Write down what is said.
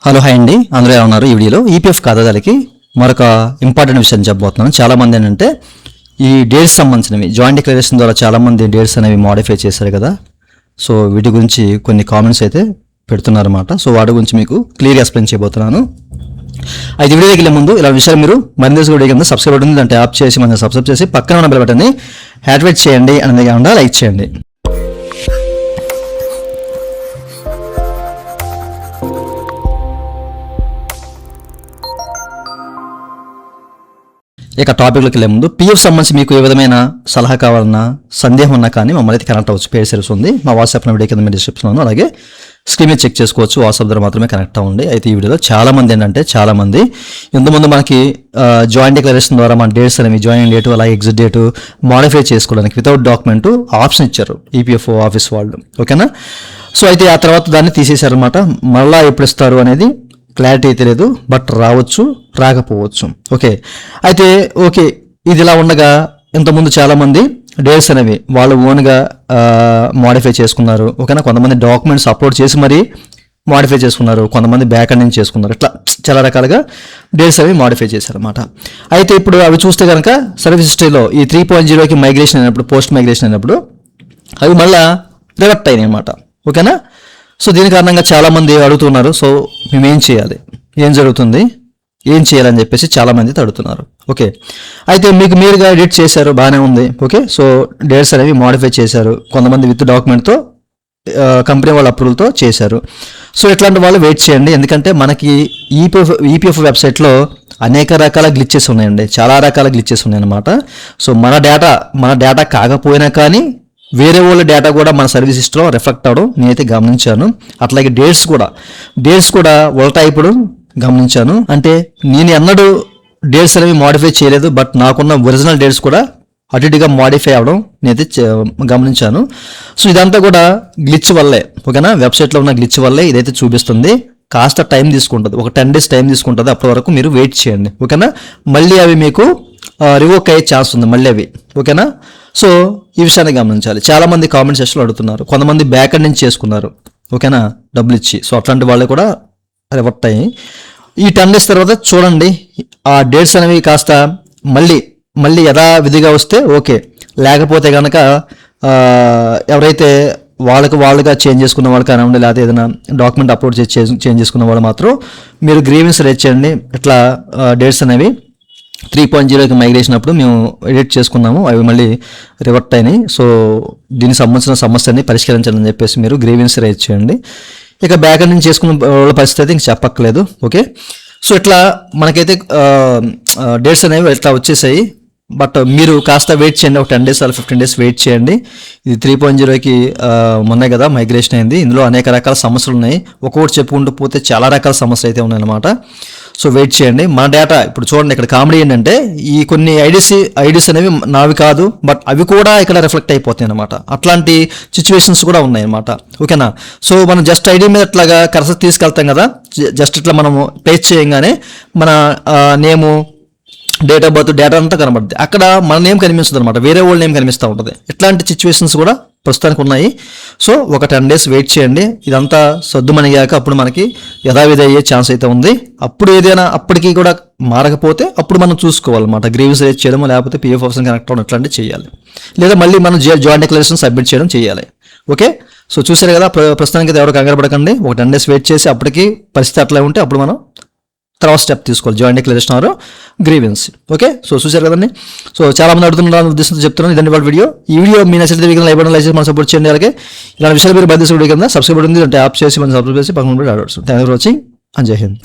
Hello hi అండి, అందరూ ఎలా ఉన్నారు? ఈ వీడియోలో ఈపీఎఫ్ ఖాతాదారులకి మరొక ఇంపార్టెంట్ విషయం చెప్పబోతున్నాను. చాలామంది ఏంటంటే ఈ డేట్స్ సంబంధించినవి జాయింట్ డిక్లరేషన్ ద్వారా చాలామంది డేట్స్ అనేవి మోడిఫై చేశారు కదా. సో వీటి గురించి కొన్ని కామెంట్స్ అయితే పెడుతున్నారన్నమాట. సో వాటి గురించి మీకు క్లియర్గా ఎక్స్ప్లెయిన్ చేయబోతున్నాను. అయితే వీడియోకి వెళ్ళే ముందు ఇలా విషయాలు మీరు మన వీడియో కింద సబ్స్క్రైబ్ బటన్ అంటే యాప్ చేసి మన సబ్స్క్రైబ్ చేసి పక్కన ఉన్న బెల్ బటన్ని యాక్టివేట్ చేయండి, అనేది కాకుండా లైక్ చేయండి. ఇక టాపిక్లోకి వెళ్ళే ముందు పీఎఫ్ సంబంధించి మీకు ఏ విధమైన సలహా కావాలన్నా సందేహం ఉన్నా కానీ మమ్మల్ని అయితే కనెక్ట్ అవ్వచ్చు. పేరు సర్వీస్ ఉంది మా వాట్సాప్ వీడియో కింద మీరు డిస్క్రిప్షన్, అలాగే స్క్రీన్ మీద చెక్ చేసుకోవచ్చు. వాట్సాప్ ద్వారా మాత్రమే కనెక్ట్ అవ్వండి. అయితే ఈ వీడియోలో చాలామంది ఇంతకుముందు మనకి జాయింట్ డిక్లరేషన్ ద్వారా మన డేట్స్ అనేవి జాయిన్ డేటు అలాగే ఎగ్జిట్ డేటు మోడిఫై చేసుకోవడానికి వితౌట్ డాక్యుమెంట్ ఆప్షన్ ఇచ్చారు ఈపీఎఫ్ ఆఫీస్ వాళ్ళు, ఓకేనా. సో అయితే ఆ తర్వాత దాన్ని తీసేశారనమాట. మళ్ళీ ఎప్పుడు ఇస్తారు అనేది క్లారిటీ అయితే లేదు, బట్ రావచ్చు రాకపోవచ్చు. అయితే ఇది ఇలా ఉండగా ఇంతకుముందు చాలామంది డేట్స్ అనేవి వాళ్ళు ఓన్గా మోడిఫై చేసుకున్నారు, ఓకేనా. కొంతమంది డాక్యుమెంట్స్ అప్లోడ్ చేసి మరీ మోడిఫై చేసుకున్నారు, కొంతమంది బ్యాక్ అండ్ నుంచి చేసుకున్నారు. ఇట్లా చాలా రకాలుగా డేట్స్ అవి మోడిఫై చేశారన్నమాట. అయితే ఇప్పుడు అవి చూస్తే కనుక సర్వీస్ హిస్టరీలో ఈ 3.0కి మైగ్రేషన్ అయినప్పుడు, పోస్ట్ మైగ్రేషన్ అయినప్పుడు అవి మళ్ళీ రివర్ట్ అయినాయి అన్నమాట, ఓకేనా. సో దీని కారణంగా చాలామంది అడుగుతున్నారు, సో మేమేం చేయాలి, ఏం జరుగుతుంది, ఏం చేయాలని చెప్పేసి చాలామంది అడుగుతున్నారు. అయితే మీకు మీరుగా ఎడిట్ చేశారు, బాగానే ఉంది, సో డేట్స్ అనేవి మోడిఫై చేశారు, కొంతమంది విత్ డాక్యుమెంట్తో కంపెనీ వాళ్ళ అప్రూవల్తో చేశారు. సో ఇట్లాంటి వాళ్ళు వెయిట్ చేయండి, ఎందుకంటే మనకి ఈపీఎఫ్ వెబ్సైట్లో అనేక రకాల గ్లిచెస్ ఉన్నాయండి, చాలా రకాల గ్లిచెస్ ఉన్నాయన్నమాట. సో మన డేటా కాకపోయినా కానీ వేరే వాళ్ళ డేటా కూడా మన సర్వీస్ హిస్టరీలో రిఫ్లెక్ట్ అవ్వడం నేనైతే గమనించాను. అట్లాగే డేట్స్ కూడా ఉల్టా ఇప్పుడు గమనించాను. అంటే నేను ఎన్నడూ డేట్స్ అనేవి మోడిఫై చేయలేదు, బట్ నాకున్న ఒరిజినల్ డేట్స్ కూడా అటు ఇటుగా మోడిఫై అవ్వడం నేనైతే గమనించాను. సో ఇదంతా కూడా గ్లిచ్ వల్లే, ఓకేనా. వెబ్సైట్లో ఉన్న గ్లిచ్ వల్లే ఇదైతే చూపిస్తుంది. కాస్త టైం తీసుకుంటుంది, ఒక 10 days టైం తీసుకుంటుంది. అప్పటి వరకు మీరు వెయిట్ చేయండి, ఓకేనా. మళ్ళీ అవి మీకు రివోక్ అయ్యే ఛాన్స్ ఉంది మళ్ళీ అవి, ఓకేనా. సో ఈ విషయాన్ని గమనించాలి. చాలామంది కామెంట్ సెక్షన్లో అడుగుతున్నారు, కొంతమంది బ్యాక్ ఎండ్ నుంచి చేసుకున్నారు, ఓకేనా, డబ్బులు ఇచ్చి. సో అట్లాంటి వాళ్ళు కూడా రివర్ట్ అయ్యి ఈ 10 days తర్వాత చూడండి ఆ డేట్స్ అనేవి కాస్త మళ్ళీ యథావిధిగా వస్తే ఓకే, లేకపోతే కనుక ఎవరైతే వాళ్ళుగా చేంజ్ చేసుకున్న వాళ్ళు కానివ్వండి, లేకపోతే ఏదైనా డాక్యుమెంట్ అప్లోడ్ చేసి చేంజ్ చేసుకున్న వాళ్ళు మాత్రం మీరు గ్రీవెన్స్ రేజ్ చేయండి. ఇట్లా డేట్స్ అనేవి 3.0కి మైగ్రేషన్ అప్పుడు మేము ఎడిట్ చేసుకున్నాము, అవి మళ్ళీ రివర్ట్ అయినాయి. సో దీనికి సంబంధించిన సమస్యని పరిష్కరించాలని చెప్పేసి మీరు గ్రీవెన్స్ రేజ్ చేయండి. ఇక బ్యాక్ ఎండ్ నుంచి చేసుకున్న వాళ్ళ పరిస్థితి అయితే ఇంక చెప్పక్కర్లేదు, ఓకే. సో ఇట్లా మనకైతే డేట్స్ అనేవి ఇట్లా వచ్చేసాయి, బట్ మీరు కాస్త వెయిట్ చేయండి, ఒక 10 days అలా 15 days వెయిట్ చేయండి. ఇది 3.0కి మొన్నే కదా మైగ్రేషన్ అయింది, ఇందులో అనేక రకాల సమస్యలు ఉన్నాయి. ఒక్కొక్కటి చెప్పుకుంటూ పోతే చాలా రకాల సమస్యలు అయితే ఉన్నాయన్నమాట. సో వెయిట్ చేయండి. మన డేటా ఇప్పుడు చూడండి, ఇక్కడ కామెడీ ఏంటంటే ఈ కొన్ని ఐడీస్ అనేవి నావి కాదు, బట్ అవి కూడా ఇక్కడ రిఫ్లెక్ట్ అయిపోతాయి అనమాట. అట్లాంటి సిచ్యువేషన్స్ కూడా ఉన్నాయి అనమాట, ఓకేనా. సో మనం జస్ట్ ఐడి మీద ఇట్లాగా కర్సర్ తీసుకెళ్తాం కదా, జస్ట్ ఇట్లా మనము పేజ్ చేయంగానే మన నేము, డేట్ ఆఫ్ బర్త్, డేటా అంతా కనబడుతుంది. అక్కడ మన నేమ్ కనిపిస్తుంది అనమాట, వేరే వాళ్ళ నేమ్ కనిపిస్తూ ఉంటుంది. ఇట్లాంటి సిచ్యువేషన్స్ కూడా ప్రస్తుతానికి ఉన్నాయి. సో ఒక 10 days వెయిట్ చేయండి, ఇదంతా సర్దుమణిగాక అప్పుడు మనకి యథావిధి అయ్యే ఛాన్స్ అయితే ఉంది. అప్పుడు ఏదైనా అప్పటికి కూడా మారకపోతే అప్పుడు మనం చూసుకోవాలన్నమాట, గ్రీవెన్స్ రేజ్ చేయడం, లేకపోతే పీఎఫ్ ఆఫీస్ కనెక్ట్ అవ్వడం ఇట్లాంటివి చేయాలి, లేదా మళ్ళీ మనం జాయింట్ డిక్లరేషన్ సబ్మిట్ చేయడం చేయాలి, ఓకే. సో చూసారు కదా, ప్రస్తుతానికి ఎవరు కంగారు పడకండి. ఒక 10 days వెయిట్ చేసి అప్పటికి పరిస్థితి అట్లా ఉంటే అప్పుడు మనం తర్వాత స్టెప్ తీసుకోవాలి, joint declaration or grievances, okay. So చూసారు కదండి. సో చాలా మంది అడుగుతున్నారు ఉద్దేశంతో చెప్తున్నాను. ఇదండి వాళ్ళ వీడియో. ఈ వీడియో మీ నచ్చితే లైక్ చేసి మనం సపోర్ట్ చేయండి. అలాగే ఇలాంటి విషయాలు మీరు బయట వీడియో కింద సబ్స్క్రైబ్ ఉంది అంటే యాప్ చేసి మనం సబ్స్క్రైబ్ చేసి పక్కన thank you for watching and జై హింద్.